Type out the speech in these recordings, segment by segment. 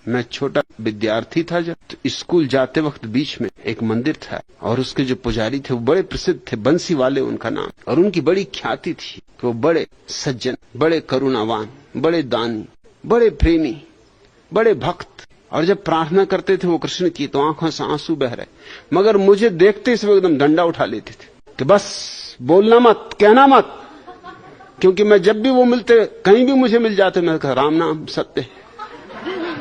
मैं छोटा विद्यार्थी था जब, तो स्कूल जाते वक्त बीच में एक मंदिर था और उसके जो पुजारी थे वो बड़े प्रसिद्ध थे, बंसी वाले उनका नाम, और उनकी बड़ी ख्याति थी कि वो बड़े सज्जन, बड़े करुणावान, बड़े दानी, बड़े प्रेमी, बड़े भक्त। और जब प्रार्थना करते थे वो कृष्ण की तो आंखों से आंसू बह रहे, मगर मुझे देखते ही एकदम डंडा उठा लेते थे कि बस बोलना मत, कहना मत, क्योंकि मैं जब भी वो मिलते, कहीं भी मुझे मिल जाते, मैं कहा राम नाम सत्य है।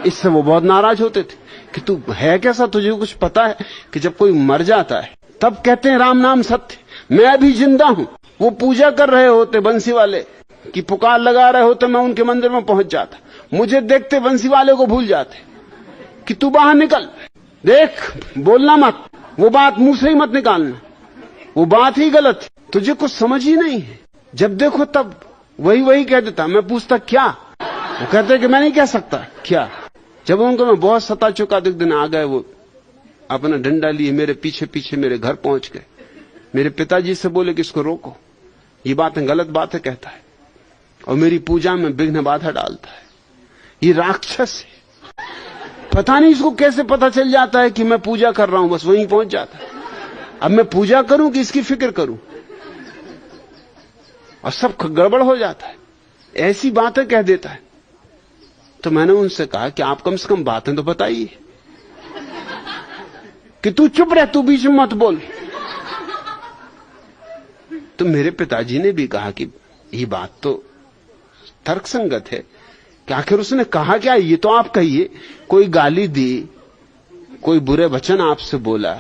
इससे वो बहुत नाराज होते थे कि तू है कैसा, तुझे कुछ पता है कि जब कोई मर जाता है तब कहते हैं राम नाम सत्य, मैं अभी जिंदा हूं। वो पूजा कर रहे होते बंसी वाले की पुकार लगा रहे होते, मैं उनके मंदिर में पहुंच जाता, मुझे देखते बंसी वाले को भूल जाते कि तू बाहर निकल, देख बोलना मत, वो बात मुंह से ही मत निकालना, वो बात ही गलत है, तुझे कुछ समझ ही नहीं है। जब देखो तब वही कह देता। मैं पूछता क्या, वो कहते कि मैं नहीं कह सकता क्या। जब उनको मैं बहुत सता चुका, एक दिन आ गए वो अपना डंडा लिए मेरे पीछे पीछे मेरे घर पहुंच गए। मेरे पिताजी से बोले कि इसको रोको, ये बातें गलत बातें कहता है और मेरी पूजा में विघ्न बाधा डालता है, ये राक्षस है। पता नहीं इसको कैसे पता चल जाता है कि मैं पूजा कर रहा हूं, बस वहीं पहुंच जाता है। अब मैं पूजा करूं कि इसकी फिक्र करूं, और सब गड़बड़ हो जाता है, ऐसी बातें कह देता है। तो मैंने उनसे कहा कि आप कम से कम बातें तो बताइए, कि तू चुप रह, तू बीच में मत बोल। तो मेरे पिताजी ने भी कहा कि ये बात तो तर्कसंगत है कि आखिर उसने कहा क्या, ये तो आप कहिए। कोई गाली दी, कोई बुरे वचन आपसे बोला,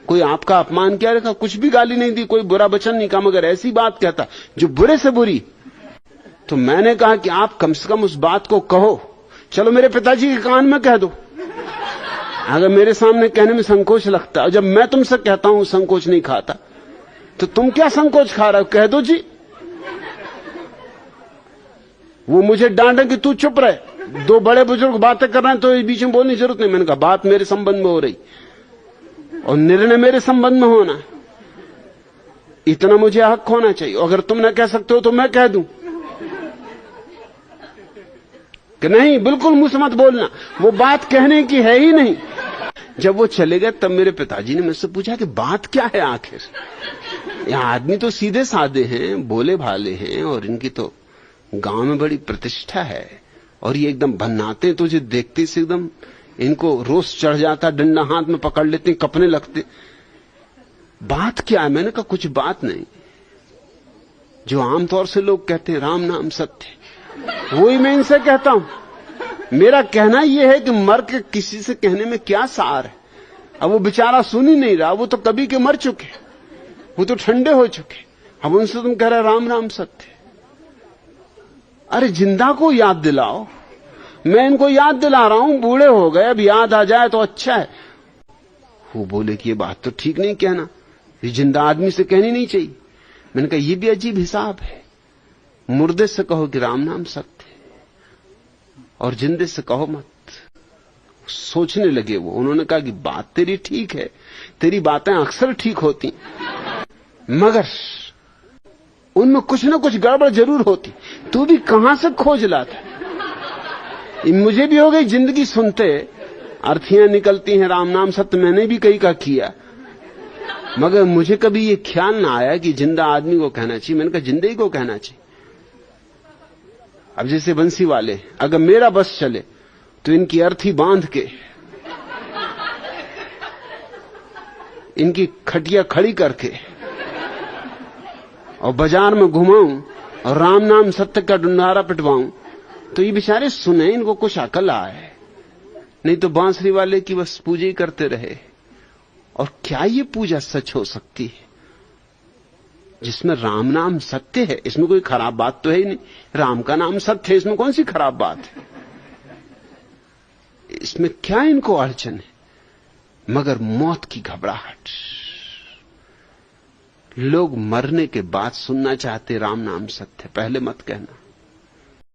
कोई आपका अपमान किया, रखा, कुछ भी गाली नहीं दी, कोई बुरा वचन नहीं कहा, मगर ऐसी बात कहता जो बुरे से बुरी। तो मैंने कहा कि आप कम से कम उस बात को कहो, चलो मेरे पिताजी के कान में कह दो, अगर मेरे सामने कहने में संकोच लगता, और जब मैं तुमसे कहता हूं संकोच नहीं खाता, तो तुम क्या संकोच खा रहे हो, कह दो जी। वो मुझे डांटे कि तू चुप रहे, दो बड़े बुजुर्ग बातें कर रहे हैं तो इस बीच में बोलने की जरूरत नहीं। मैंने कहा बात मेरे संबंध में हो रही और निर्णय मेरे संबंध में होना, इतना मुझे हक होना चाहिए। अगर तुम ना कह सकते हो तो मैं कह दूं कि नहीं, बिल्कुल मुंह से मत बोलना, वो बात कहने की है ही नहीं। जब वो चले गए तब मेरे पिताजी ने मुझसे पूछा कि बात क्या है आखिर। यहाँ आदमी तो सीधे साधे हैं, भोले भाले हैं, और इनकी तो गांव में बड़ी प्रतिष्ठा है, और ये एकदम भन्नाते, तुझे देखते से एकदम इनको रोष चढ़ जाता, डंडा हाथ में पकड़ लेते, कपने लगते। बात क्या है? मैंने कहा कुछ बात नहीं, जो आमतौर से लोग कहते हैं राम नाम सत्य, वही मैं इनसे कहता हूं। मेरा कहना यह है कि मर के किसी से कहने में क्या सार है। अब वो बेचारा सुन ही नहीं रहा, वो तो कभी के मर चुके, वो तो ठंडे हो चुके। अब उनसे तुम कह रहे राम नाम सत्य। अरे जिंदा को याद दिलाओ, मैं इनको याद दिला रहा हूं, बूढ़े हो गए, अब याद आ जाए तो अच्छा है। वो बोले कि ये बात तो ठीक नहीं कहना, ये जिंदा आदमी से कहनी नहीं चाहिए। मैंने कहा ये भी अजीब हिसाब है, मुर्दे से कहो कि राम नाम सत्य और जिंदे से कहो मत। सोचने लगे वो, उन्होंने कहा कि बात तेरी ठीक है, तेरी बातें अक्सर ठीक होती, मगर उनमें कुछ ना कुछ गड़बड़ जरूर होती, तू भी कहां से खोज लाता। मुझे भी हो गई जिंदगी सुनते, अर्थियां निकलती हैं राम नाम सत्य, मैंने भी कई का किया, मगर मुझे कभी ये ख्याल ना आया कि जिंदा आदमी को कहना चाहिए। मैंने कहा जिंदे ही को कहना चाहिए। अब जैसे बंसी वाले, अगर मेरा बस चले तो इनकी अर्थी बांध के, इनकी खटिया खड़ी करके और बाजार में घुमाऊं और राम नाम सत्य का डुंडारा पिटवाऊं, तो ये बेचारे सुने, इनको कुछ अकल आए। नहीं तो बांसुरी वाले की बस पूजा ही करते रहे। और क्या ये पूजा सच हो सकती है जिसमें राम नाम सत्य है? इसमें कोई खराब बात तो है ही नहीं, राम का नाम सत्य है, इसमें कौन सी खराब बात है? इसमें क्या इनको अड़चन है? मगर मौत की घबराहट, लोग मरने के बाद सुनना चाहते राम नाम सत्य, पहले मत कहना।